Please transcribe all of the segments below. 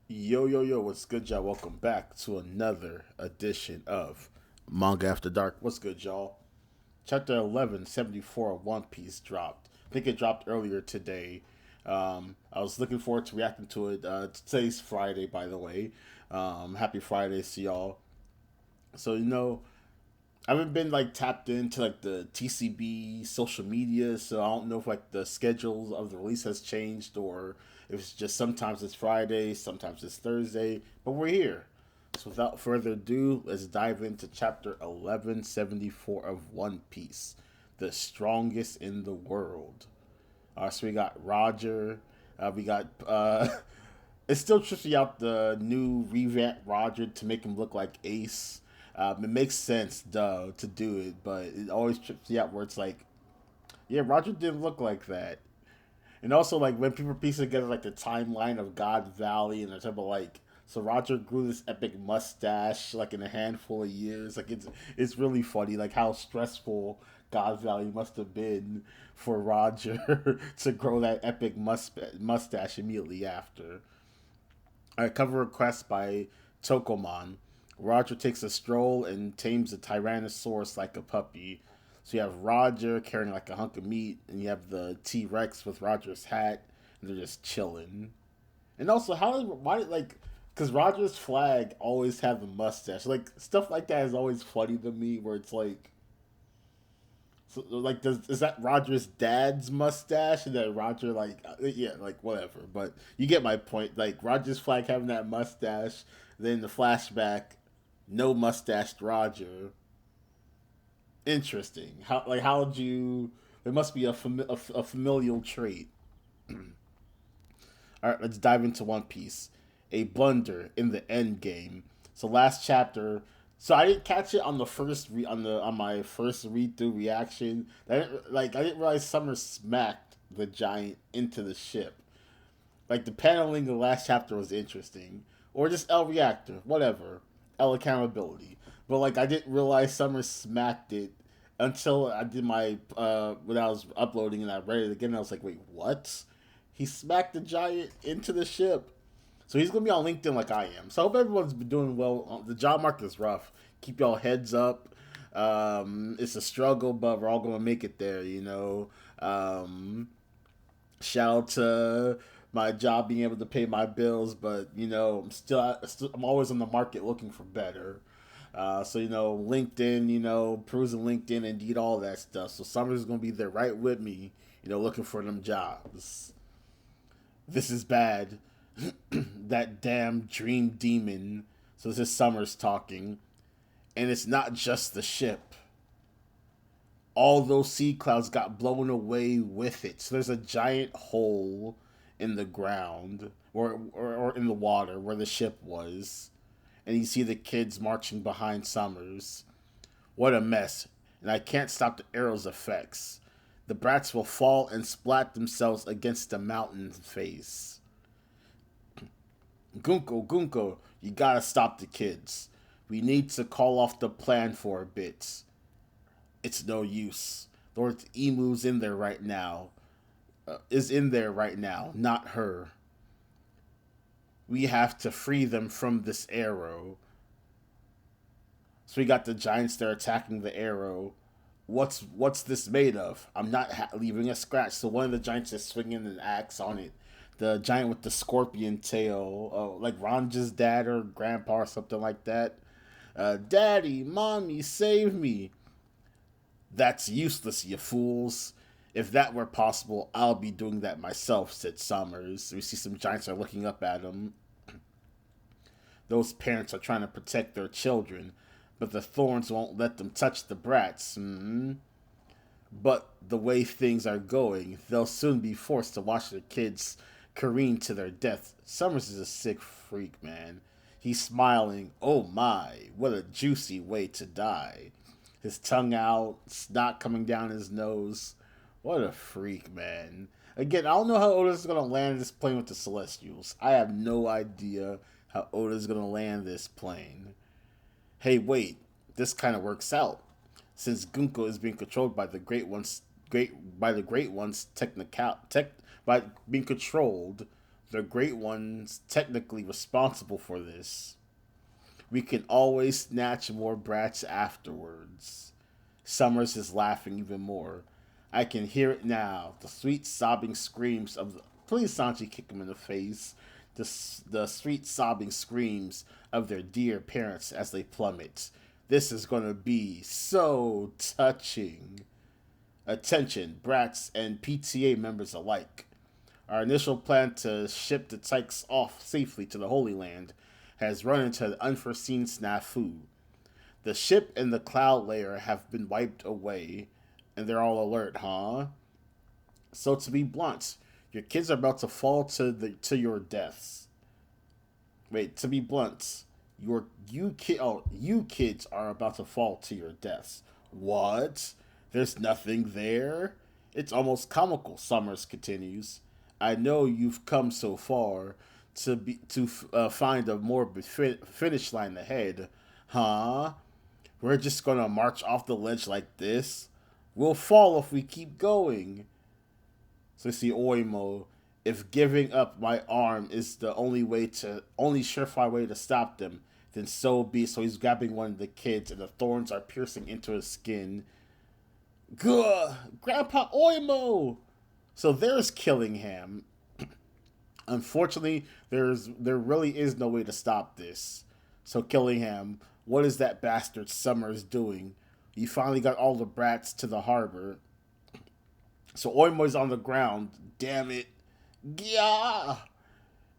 Yo, yo, yo, what's good, y'all? Welcome back to another edition of Manga After Dark. What's good, y'all? Chapter 1174 of One Piece dropped. I think it dropped earlier today. I was looking forward to reacting to it. Today's Friday, by the way. Happy Fridays to y'all. So, I haven't been like tapped into like the TCB social media, so I don't know if like the schedules of the release has changed or if it's just sometimes it's Friday, sometimes it's Thursday, but we're here. So without further ado, let's dive into chapter 1174 of One Piece, the strongest in the world. So we got Roger, we got It still trips me out the new revamped Roger to make him look like Ace. It makes sense, duh, to do it, but it always trips me out where it's like, yeah, Roger didn't look like that. And also, like, when people piece together, like, the timeline of God Valley and they're talking about, like, so Roger grew this epic mustache, like, in a handful of years. Like, it's really funny, like, how stressful God Valley must have been for Roger to grow that epic mustache immediately after. A cover request by Tokomon. Roger takes a stroll and tames a Tyrannosaurus like a puppy. So you have Roger carrying like a hunk of meat, and you have the T Rex with Roger's hat, and they're just chilling. And also, why like, because Roger's flag always have the mustache. Like stuff like that is always funny to me. Where it's like, so, like, is that Roger's dad's mustache? And then Roger, like, yeah, like, whatever. But you get my point. Like, Roger's flag having that mustache, then the flashback, no mustached Roger. Interesting. How'd you. It must be a familial trait. All right, let's dive into One Piece. A blunder in the end game. So last chapter. So I didn't catch it on the first on my first read through reaction. I didn't realize Summer smacked the giant into the ship. Like the paneling of the last chapter was interesting, or just L reactor, whatever, L accountability. But like I didn't realize Summer smacked it until I did my when I was uploading and I read it again. And I was like, wait, what? He smacked the giant into the ship. So he's gonna be on LinkedIn like I am. So I hope everyone's been doing well. The job market is rough. Keep y'all heads up. It's a struggle, but we're all gonna make it there. Shout out to my job being able to pay my bills, but I'm always on the market looking for better. So LinkedIn, perusing LinkedIn, Indeed, all that stuff. So Summer's gonna be there right with me, looking for them jobs. This is bad. That damn dream demon. So this is Summers talking, and it's not just the ship. All those sea clouds got blown away with it. So there's a giant hole in the ground or in the water where the ship was. And you see the kids marching behind Summers. What a mess. And I can't stop the arrow's effects. The brats will fall and splat themselves against the mountain face. Gunko, you gotta stop the kids. We need to call off the plan for a bit. It's no use. Lord Emu's in there right now. Is in there right now, not her. We have to free them from this arrow. So we got the giants there attacking the arrow. What's this made of? I'm not leaving a scratch. So one of the giants is swinging an axe on it. The giant with the scorpion tail, like Ranja's dad or grandpa or something like that. Daddy, mommy, save me. That's useless, you fools. If that were possible, I'll be doing that myself, said Summers. We see some giants are looking up at him. Those parents are trying to protect their children, but the thorns won't let them touch the brats. But the way things are going, they'll soon be forced to watch their kids careen to their death. Summers is a sick freak, man. He's smiling. Oh my, what a juicy way to die. His tongue out, snot coming down his nose. What a freak, man. Again, I don't know how Oda's gonna land this plane with the Celestials. I have no idea how Oda's gonna land this plane. Hey, wait, this kind of works out. Since Gunko is being controlled by the great ones, by being controlled The Great One's technically responsible for this. We can always snatch more brats afterwards. Summers is laughing even more. I can hear it now. The sweet sobbing screams of the. Please, Sanji, kick him in the face. The sweet sobbing screams of their dear parents as they plummet. This is going to be so touching. Attention, brats and PTA members alike. Our initial plan to ship the Tykes off safely to the Holy Land has run into an unforeseen snafu. The ship and the cloud layer have been wiped away, and they're all alert, huh? So to be blunt, your kids are about to fall to your deaths. Wait, to be blunt, you kids are about to fall to your deaths. What? There's nothing there? It's almost comical, Summers continues. I know you've come so far to find a more finish line ahead, huh? We're just gonna march off the ledge like this? We'll fall if we keep going. So you see Oimo, if giving up my arm is the only surefire way to stop them, then so be. So he's grabbing one of the kids and the thorns are piercing into his skin. Gah! Grandpa Oimo! So there's Killingham. Unfortunately, there really is no way to stop this. So Killingham, what is that bastard Summers doing? You finally got all the brats to the harbor. So Oimo's on the ground. Damn it. Yeah.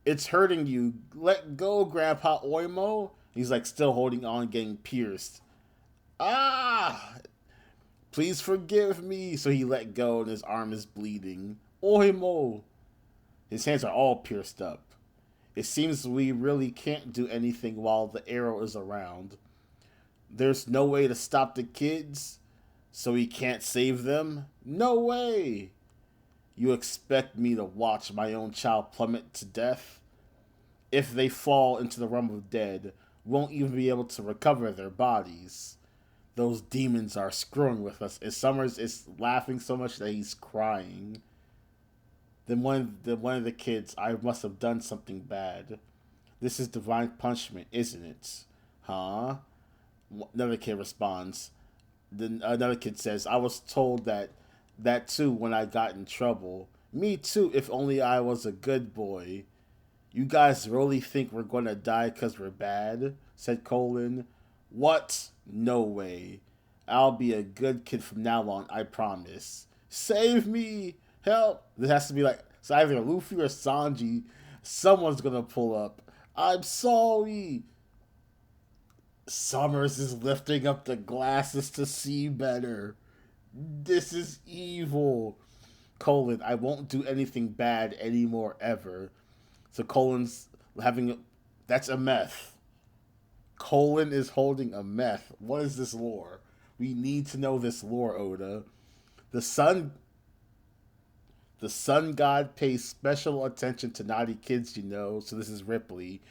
It's hurting you. Let go, Grandpa Oimo. He's like still holding on, getting pierced. Ah! Please forgive me. So he let go and his arm is bleeding. Oimo. His hands are all pierced up. It seems we really can't do anything while the arrow is around. There's no way to stop the kids, so we can't save them? No way! You expect me to watch my own child plummet to death? If they fall into the realm of dead, won't even be able to recover their bodies. Those demons are screwing with us, and Summers is laughing so much that he's crying. Then one of the kids, I must have done something bad. This is divine punishment, isn't it? Huh? Another kid responds. Then another kid says, I was told that too when I got in trouble. Me too, if only I was a good boy. You guys really think we're gonna die because we're bad? Said Colin. What? No way. I'll be a good kid from now on, I promise. Save me! Help! This has to be like, it's either Luffy or Sanji. Someone's gonna pull up. I'm sorry! Summers is lifting up the glasses to see better. This is evil. Colin, I won't do anything bad anymore ever. So Colin's having that's a meth. Colin is holding a meth. What is this lore? We need to know this lore, Oda. The sun god pays special attention to naughty kids, you know. So this is Ripley.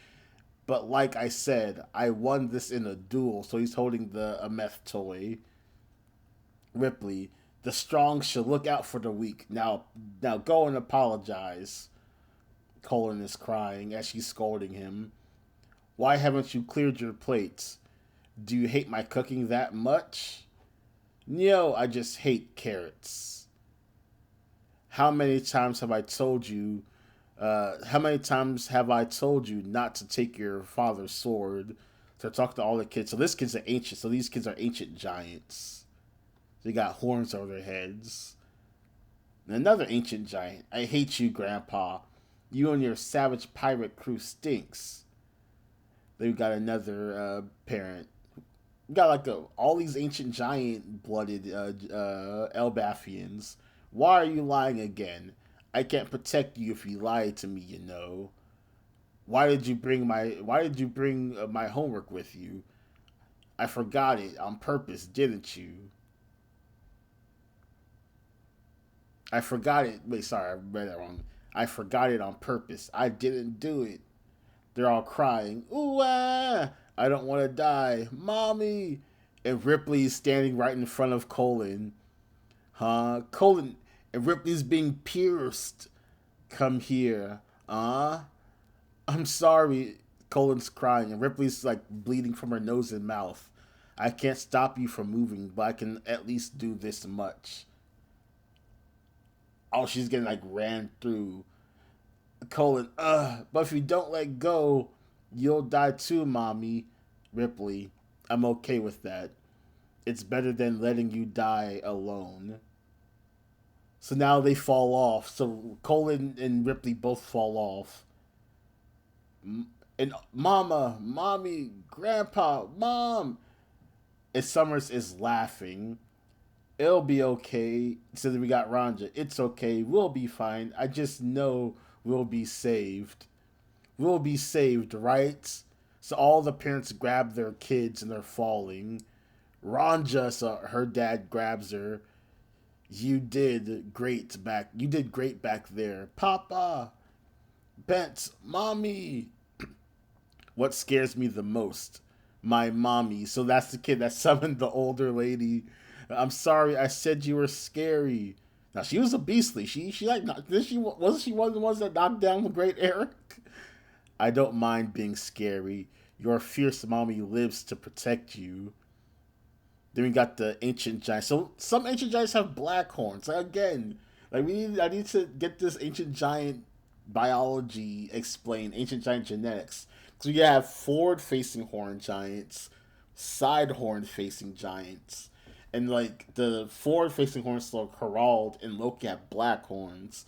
But like I said, I won this in a duel, so he's holding a meth toy. Ripley, the strong should look out for the weak. Now go and apologize. Colin is crying as she's scolding him. Why haven't you cleared your plates? Do you hate my cooking that much? No, I just hate carrots. How many times have I told you not to take your father's sword? So talk to all the kids. So this kid's an ancient. So these kids are ancient giants. They got horns over their heads. And another ancient giant. I hate you, Grandpa. You and your savage pirate crew stinks. Then we got another parent. We got like all these ancient giant-blooded Elbaphians. Why are you lying again? I can't protect you if you lie to me, you know. Why did you bring my homework with you? I forgot it on purpose, didn't you? I forgot it. Wait, sorry, I read that wrong. I forgot it on purpose. I didn't do it. They're all crying. Ooh, ah! I don't want to die. Mommy! And Ripley's standing right in front of Colin. Huh? Colin, and Ripley's being pierced. Come here. Uh, I'm sorry. Colin's crying, and Ripley's like bleeding from her nose and mouth. I can't stop you from moving, but I can at least do this much. Oh, she's getting like ran through. Colin, but if you don't let go, you'll die too, mommy. Ripley, I'm okay with that. It's better than letting you die alone. So now they fall off. So Colin and Ripley both fall off. And Mama, Mommy, Grandpa, Mom. And Summers is laughing. It'll be okay. So then we got Ranja. It's okay. We'll be fine. I just know we'll be saved. We'll be saved, right? So all the parents grab their kids and they're falling. Ranja, so her dad grabs her. You did great back there. Papa, Bent, Mommy. What scares me the most? My mommy. So that's the kid that summoned the older lady. I'm sorry, I said you were scary. Now she was a beastly. She like did she wasn't she one of the ones that knocked down the great Eric? I don't mind being scary. Your fierce mommy lives to protect you. Then we got the ancient giants. So some ancient giants have black horns. Like, again, I need to get this ancient giant biology explained, ancient giant genetics. So you have forward facing horn giants, side horn facing giants. And like the forward facing horns like Harald and Loki have black horns.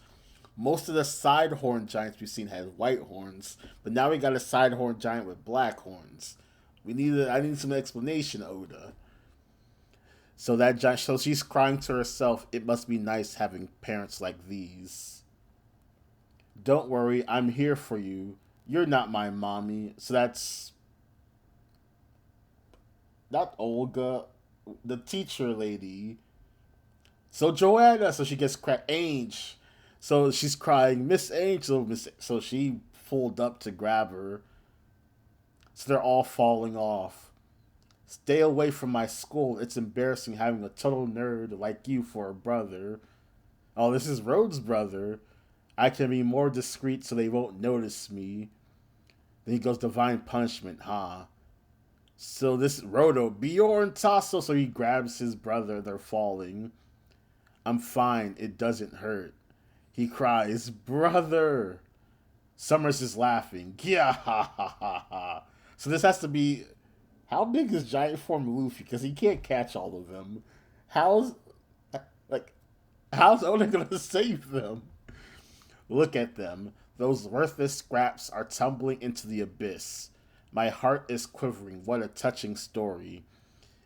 Most of the side horn giants we've seen have white horns, but now we got a side horn giant with black horns. I need some explanation, Oda. So that giant, so she's crying to herself. It must be nice having parents like these. Don't worry, I'm here for you. You're not my mommy. So that's not Olga, the teacher lady. So Joanna, so she gets cracked. Ange. So she's crying, Miss Angel. So she pulled up to grab her. So they're all falling off. Stay away from my school. It's embarrassing having a total nerd like you for a brother. Oh, this is Rhodes' brother. I can be more discreet so they won't notice me. Then he goes, Divine Punishment, huh? So this Roto, Bjorn Tasso, so he grabs his brother. They're falling. I'm fine. It doesn't hurt. He cries, Brother. Summers is laughing. Yeah, ha ha ha ha. So this has to be. How big is Giant Form Luffy? Because he can't catch all of them. How's. Like. How's Oda gonna save them? Look at them. Those worthless scraps are tumbling into the abyss. My heart is quivering. What a touching story.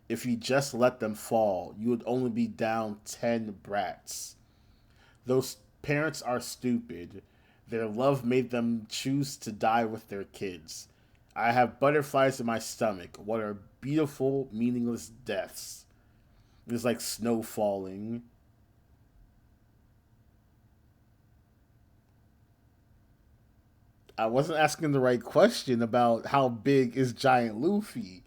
If you just let them fall, you would only be down 10 brats. Those parents are stupid. Their love made them choose to die with their kids. I have butterflies in my stomach. What are beautiful, meaningless deaths. It's like snow falling. I wasn't asking the right question about how big is Giant Luffy.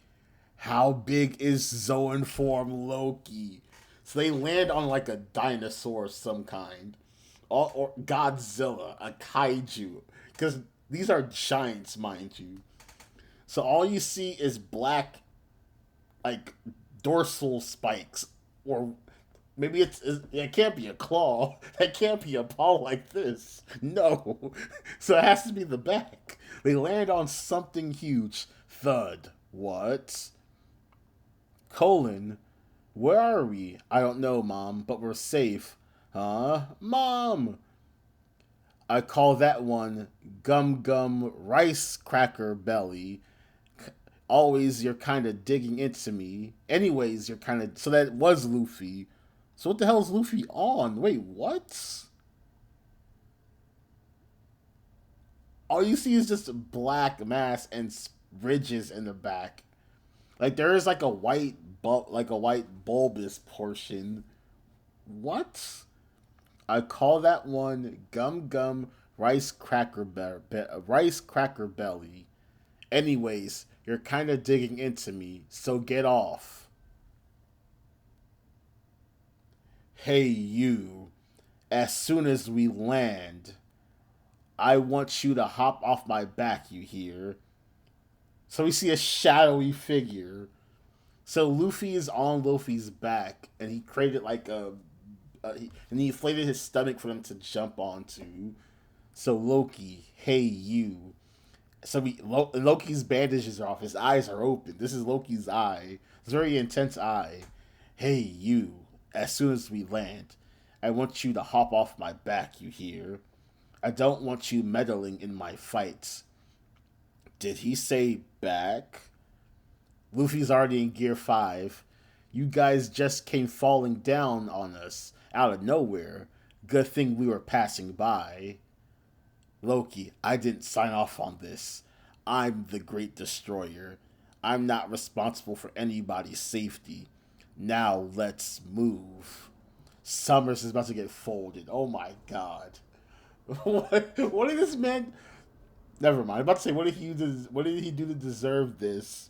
How big is Zoan form Loki? So they land on like a dinosaur of some kind. Or Godzilla, a kaiju. Because these are giants, mind you. So all you see is black, like, dorsal spikes. Or maybe it can't be a claw. That can't be a paw like this. No. So it has to be the back. They land on something huge. Thud. What? Colon. Where are we? I don't know, Mom, but we're safe. Huh? Mom! I call that one Gum Gum Rice Cracker Belly. Always, you're kind of digging into me. Anyways, you're kind of. So that was Luffy. So what the hell is Luffy on? Wait, what? All you see is just black mass and ridges in the back. Like there is like a white bulbous portion. What? I call that one Gum Gum Rice Cracker Belly. Anyways, you're kind of digging into me, so get off. Hey, you. As soon as we land, I want you to hop off my back, you hear? So we see a shadowy figure. So Luffy is on Luffy's back, and he created like and he inflated his stomach for them to jump onto. So Loki, hey you. So Loki's bandages are off. His eyes are open. This is Loki's eye. It's a very intense eye. Hey you. As soon as we land, I want you to hop off my back. You hear? I don't want you meddling in my fights. Did he say back? Luffy's already in Gear 5. You guys just came falling down on us out of nowhere. Good thing we were passing by. Loki, I didn't sign off on this. I'm the Great Destroyer. I'm not responsible for anybody's safety. Now let's move. Summers is about to get folded. Oh my god. What did this man? Never mind. I'm about to say, what did he do to deserve this?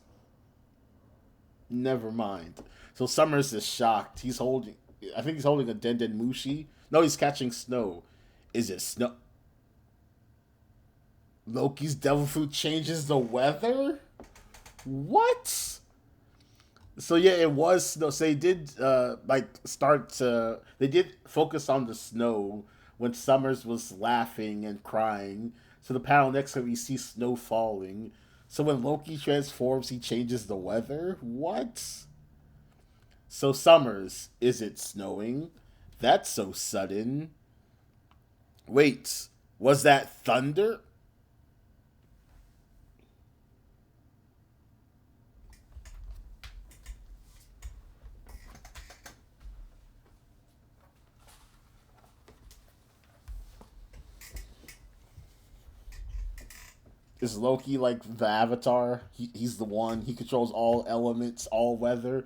Never mind. So Summers is shocked. He's holding. I think he's holding a Denden Mushi. No, he's catching snow. Is it snow? Loki's devil fruit changes the weather? What? So yeah, it was snow. So they did start to. They did focus on the snow when Summers was laughing and crying. So the panel next to we see snow falling. So when Loki transforms, he changes the weather. What? So Summers, is it snowing? That's so sudden. Wait, was that thunder? Is Loki like the Avatar? He's the one. He controls all elements, all weather.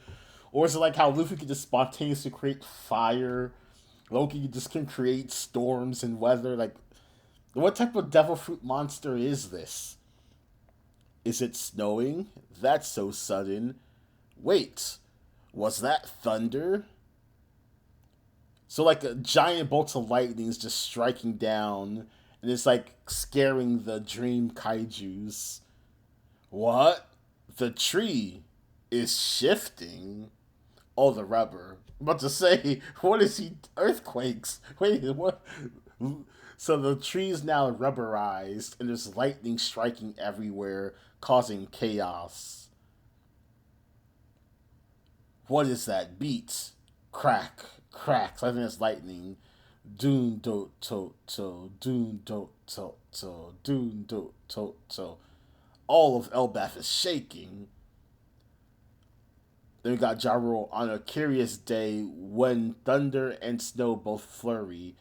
Or is it like how Luffy can just spontaneously create fire? Loki just can create storms and weather. Like, what type of devil fruit monster is this? Is it snowing? That's so sudden. Wait, was that thunder? So like a giant bolt of lightning is just striking down, and it's like scaring the dream kaiju's. What? The tree is shifting. Oh, the rubber. I'm about to say, what is he? Earthquakes. Wait, what? So the tree is now rubberized, and there's lightning striking everywhere, causing chaos. What is that beat? Crack, crack. So I think it's lightning. Doon do to to doon do to doon do to. All of LBAPH is shaking. Then we got Ja Rule on a curious day when thunder and snow both flurry.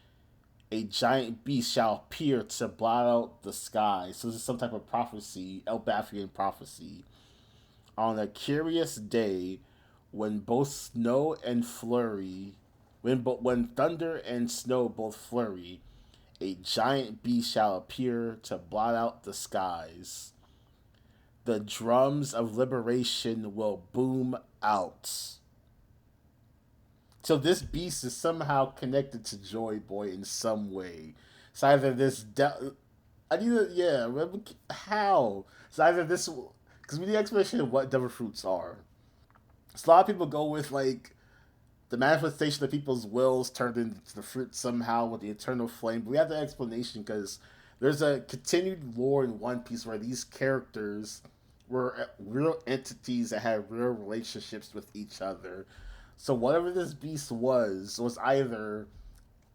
A giant beast shall appear to blot out the sky. So this is some type of prophecy, Elbathian prophecy. On a curious day when both snow and flurry, when thunder and snow both flurry, a giant beast shall appear to blot out the skies. The drums of liberation will boom out. So this beast is somehow connected to Joy Boy in some way. It's either I need to, yeah, how? It's either this, because we need explanation of what devil fruits are. So a lot of people go with like the manifestation of people's wills turned into the fruit somehow with the eternal flame. But we have the explanation because there's a continued lore in One Piece where these characters were real entities that had real relationships with each other. So whatever this beast was either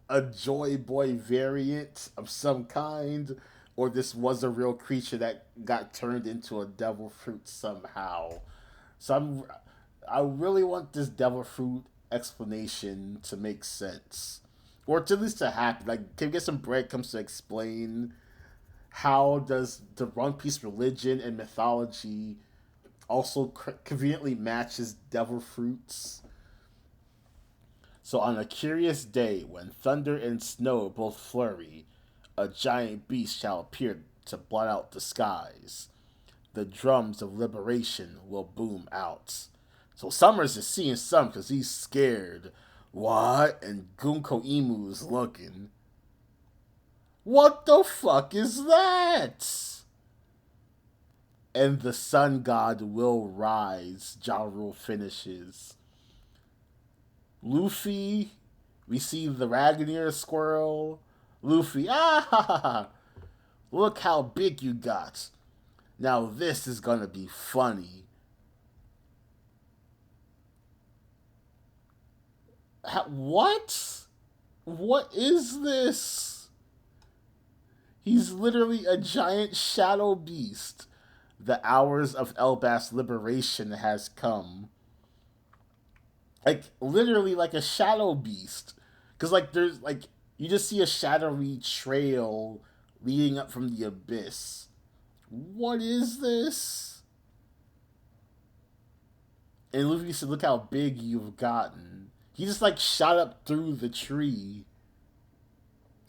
a Joy Boy variant of some kind, or this was a real creature that got turned into a devil fruit somehow. So I really want this devil fruit explanation to make sense, or to at least to happen. Like, can we get some breadcrumbs to explain how does the One Piece religion and mythology also conveniently matches devil fruits? So on a curious day when thunder and snow both flurry, a giant beast shall appear to blot out the skies. The drums of liberation will boom out. So Summers is seeing some because he's scared. What? And Gunko Imu's looking. What the fuck is that? And the sun god will rise. Ja Rule finishes. Luffy, we see the Ragnar squirrel. Luffy, ah, look how big you got. Now this is gonna be funny. What? What is this? He's literally a giant shadow beast. The hours of LOKI's liberation has come. Like literally like a shadow beast. Cause like there's like you just see a shadowy trail leading up from the abyss. What is this? And Luffy said, "Look how big you've gotten." He just like shot up through the tree.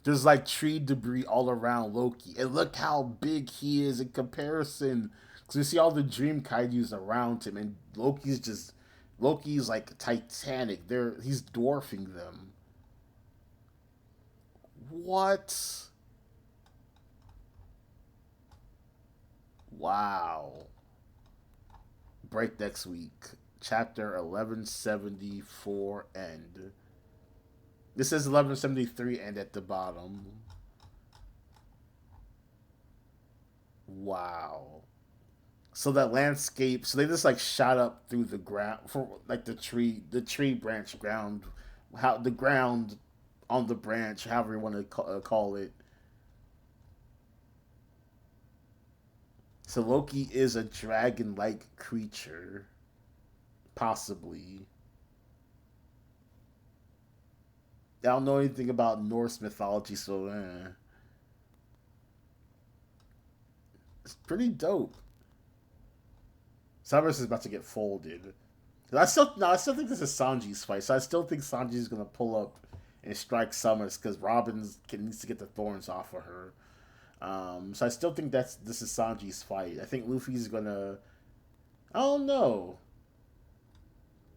There's like tree debris all around Loki, and look how big he is in comparison. Because we see all the dream kaijus around him, and Loki's like Titanic. He's dwarfing them. What? Wow. Break next week. Chapter 1174 end. This says 1173 end at the bottom. Wow. So that landscape, so they just like shot up through the ground for like the tree branch ground, how the ground on the branch, however you want to call it. So Loki is a dragon-like creature, possibly. I don't know anything about Norse mythology, so it's pretty dope. Summers is about to get folded. I still think this is Sanji's fight. So I still think Sanji's gonna pull up and strike Summers because needs to get the thorns off of her. So I still think this is Sanji's fight. I think Luffy's gonna. I don't know.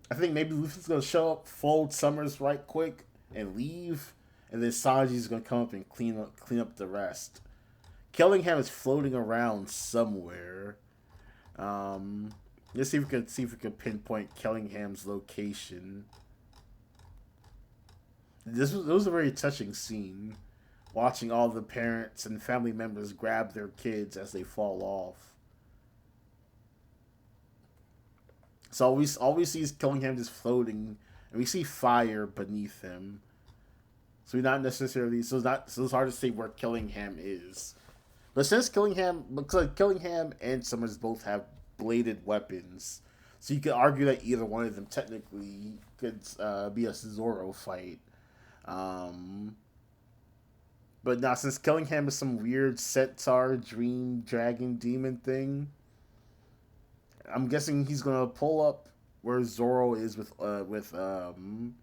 I think maybe Luffy's gonna show up, fold Summers right quick, and leave, and then Sanji's gonna come up and clean up the rest. Killingham is floating around somewhere. Let's see if we can pinpoint Kellingham's location. It was a very touching scene, watching all the parents and family members grab their kids as they fall off. So all we see is Killingham just floating, and we see fire beneath him. So we're not necessarily so it's hard to say where Killingham is. But since Killingham and Summers both have bladed weapons, so you could argue that either one of them technically could be a Zoro fight. Um, but now since Killingham is some weird centaur, dream, dragon, demon thing, I'm guessing he's gonna pull up where Zoro is with Dory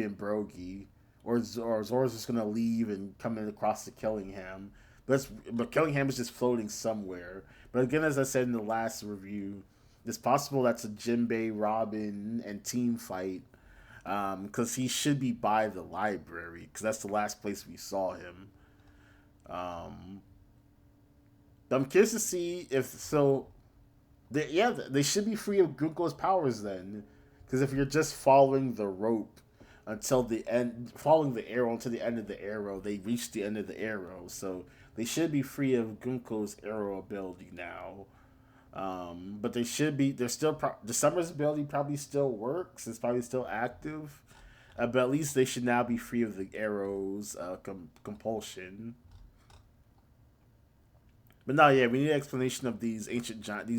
and Brogy, or Zoro's just gonna leave and come in across to Killingham. But Killingham is just floating somewhere. But again, as I said in the last review, it's possible that's a Jinbei, Robin, and team fight. Because he should be by the library, because that's the last place we saw him. Um, I'm curious to see if so. They should be free of Gunko's powers then, because if you're just following the rope until the end, following the arrow until the end of the arrow, they reach the end of the arrow. So they should be free of Gunko's arrow ability now. But they should be. They're still. The Summer's ability probably still works. It's probably still active. But at least they should now be free of the arrows compulsion. But now, yeah, we need an explanation of these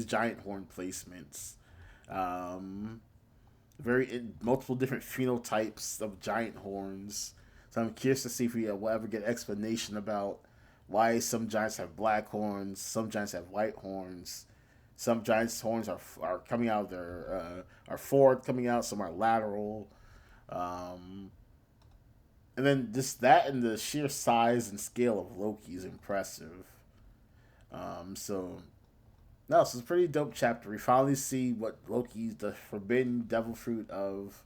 giant horn placements. Um, multiple different phenotypes of giant horns. So I'm curious to see if we will ever get explanation about why some giants have black horns, some giants have white horns, some giants' horns are coming out of are forward coming out, some are lateral, um, and then just that and the sheer size and scale of Loki is impressive. So no, so it's a pretty dope chapter. We finally see what Loki's the forbidden devil fruit of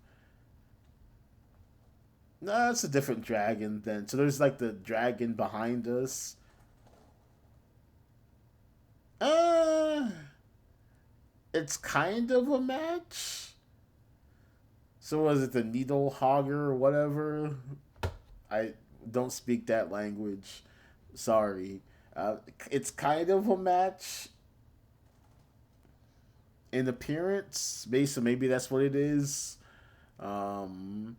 No, it's a different dragon then. So there's like the dragon behind us. Uh, it's kind of a match. So was it the needle hogger or whatever? I don't speak that language. Sorry. It's kind of a match in appearance. Maybe that's what it is. Um,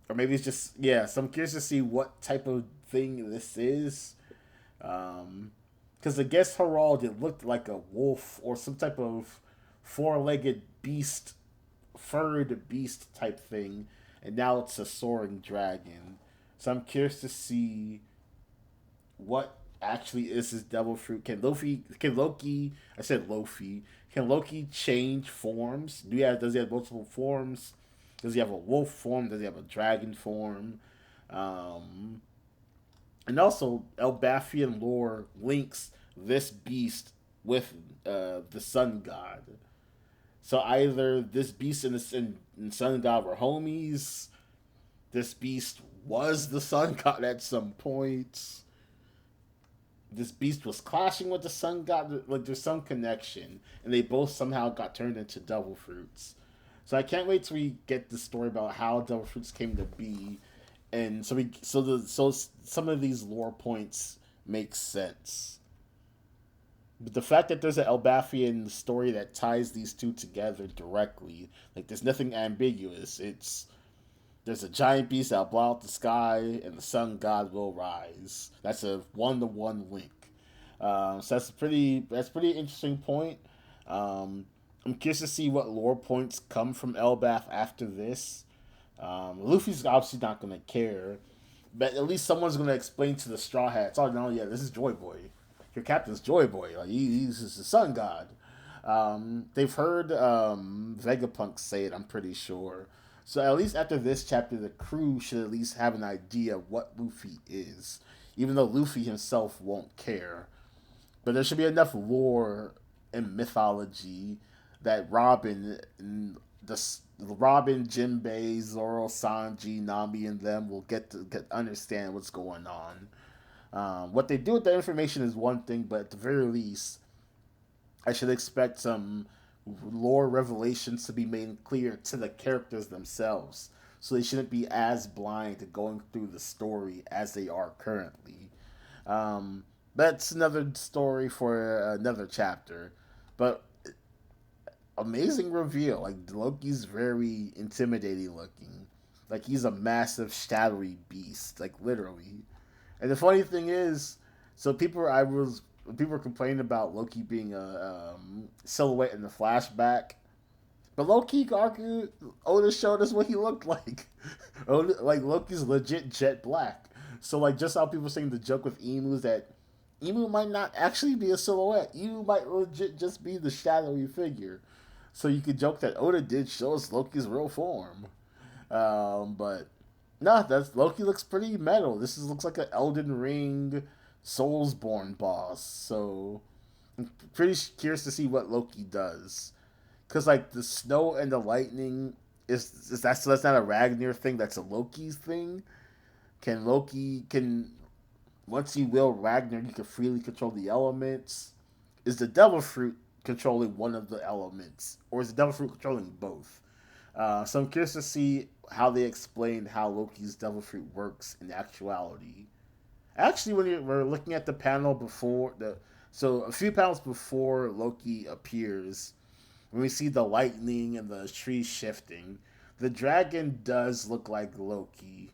or maybe it's just yeah. So I'm curious to see what type of thing this is. Because the guest herald, it looked like a wolf or some type of four-legged beast, furred beast type thing, and now it's a soaring dragon. So I'm curious to see what actually is his devil fruit. Can Loki? I said Loki. Can Loki change forms? Does he have multiple forms? Does he have a wolf form? Does he have a dragon form? Um, and also, Elbathian lore links this beast with the sun god. So either this beast and sun god were homies. This beast was the sun god at some point. This beast was clashing with the sun god. Like there's some connection, and they both somehow got turned into devil fruits. So I can't wait till we get the story about how devil fruits came to be, and so some of these lore points make sense. But the fact that there's an Elbathian story that ties these two together directly, like there's nothing ambiguous. It's there's a giant beast that'll blow out the sky, and the sun god will rise. That's a one-to-one link. So that's pretty interesting point. Um, I'm curious to see what lore points come from Elbath after this. Luffy's obviously not gonna care, but at least someone's gonna explain to the Straw Hats. Oh no, yeah, this is Joy Boy. Your captain's Joy Boy. Like he's the sun god. They've heard Vegapunk say it. I'm pretty sure. So at least after this chapter, the crew should at least have an idea what Luffy is, even though Luffy himself won't care. But there should be enough lore and mythology that Robin, Jinbei, Zoro, Sanji, Nami, and them will get understand what's going on. What they do with that information is one thing, but at the very least, I should expect some lore revelations to be made clear to the characters themselves. So they shouldn't be as blind to going through the story as they are currently. Um, that's another story for another chapter. But amazing reveal. Like Loki's very intimidating looking. Like he's a massive shadowy beast. Like literally. And the funny thing is, so people were complaining about Loki being a silhouette in the flashback, but Loki argued Oda showed us what he looked like. Oda, like Loki's legit jet black. So like just how people saying the joke with Emu is that Emu might not actually be a silhouette. Emu might legit just be the shadowy figure. So you could joke that Oda did show us Loki's real form. But no, that's Loki looks pretty metal. Looks like an Elden Ring Soulsborne boss. So I'm pretty curious to see what Loki does. Cause like the snow and the lightning is that's not a Ragnar thing. That's a Loki's thing. Can once you will Ragnar, you can freely control the elements. Is the Devil Fruit controlling one of the elements, or is the Devil Fruit controlling both? So I'm curious to see how they explain how Loki's Devil Fruit works in actuality. Actually, when we're looking at the panel before so a few panels before Loki appears, when we see the lightning and the trees shifting, the dragon does look like Loki.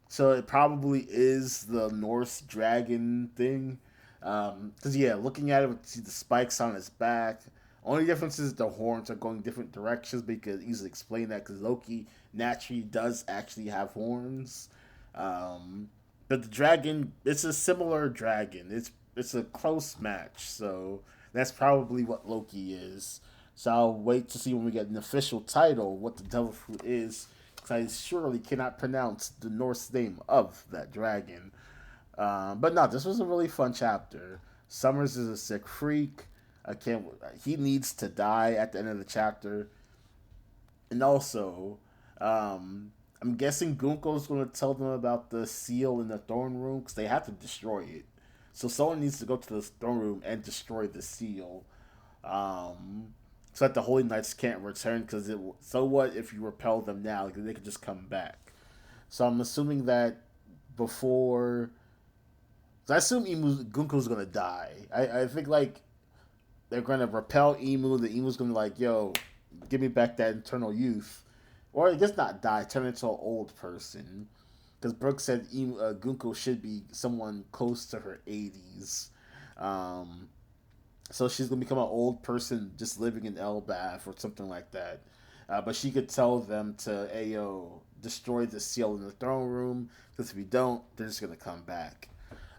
So it probably is the Norse dragon thing. Yeah, looking at it, we see the spikes on his back. Only difference is the horns are going different directions, but you could easily explain that because Loki naturally does actually have horns. Um, but the dragon, it's a similar dragon. It's a close match, so that's probably what Loki is. So I'll wait to see when we get an official title what the devil fruit is, because I surely cannot pronounce the Norse name of that dragon. But no, this was a really fun chapter. Summers is a sick freak. I can't. He needs to die at the end of the chapter, and also, I'm guessing Gunko's going to tell them about the seal in the throne room because they have to destroy it. So someone needs to go to the throne room and destroy the seal, um, so that the Holy Knights can't return. Because so what if you repel them now? Like, they could just come back. So I'm assuming that before, I assume Gunko's gonna die. I think like they're gonna repel Emu. The Emu's gonna be like, yo, give me back that internal youth, or I guess not die, turn into an old person. Because Brooke said Gunko should be someone close to her 80s. Um, so she's gonna become an old person just living in Elbath or something like that. But she could tell them to, Ayo, destroy the seal in the throne room. Because if you don't, they're just gonna come back.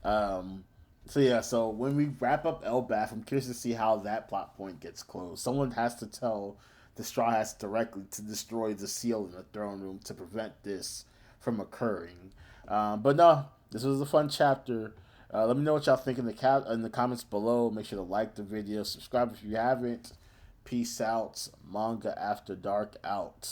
Um, so yeah, so when we wrap up Elbath, I'm curious to see how that plot point gets closed. Someone has to tell the Straw Hats directly to destroy the seal in the throne room to prevent this from occurring. But no, this was a fun chapter. Let me know what y'all think in the comments below. Make sure to like the video, subscribe if you haven't. Peace out. Manga After Dark out.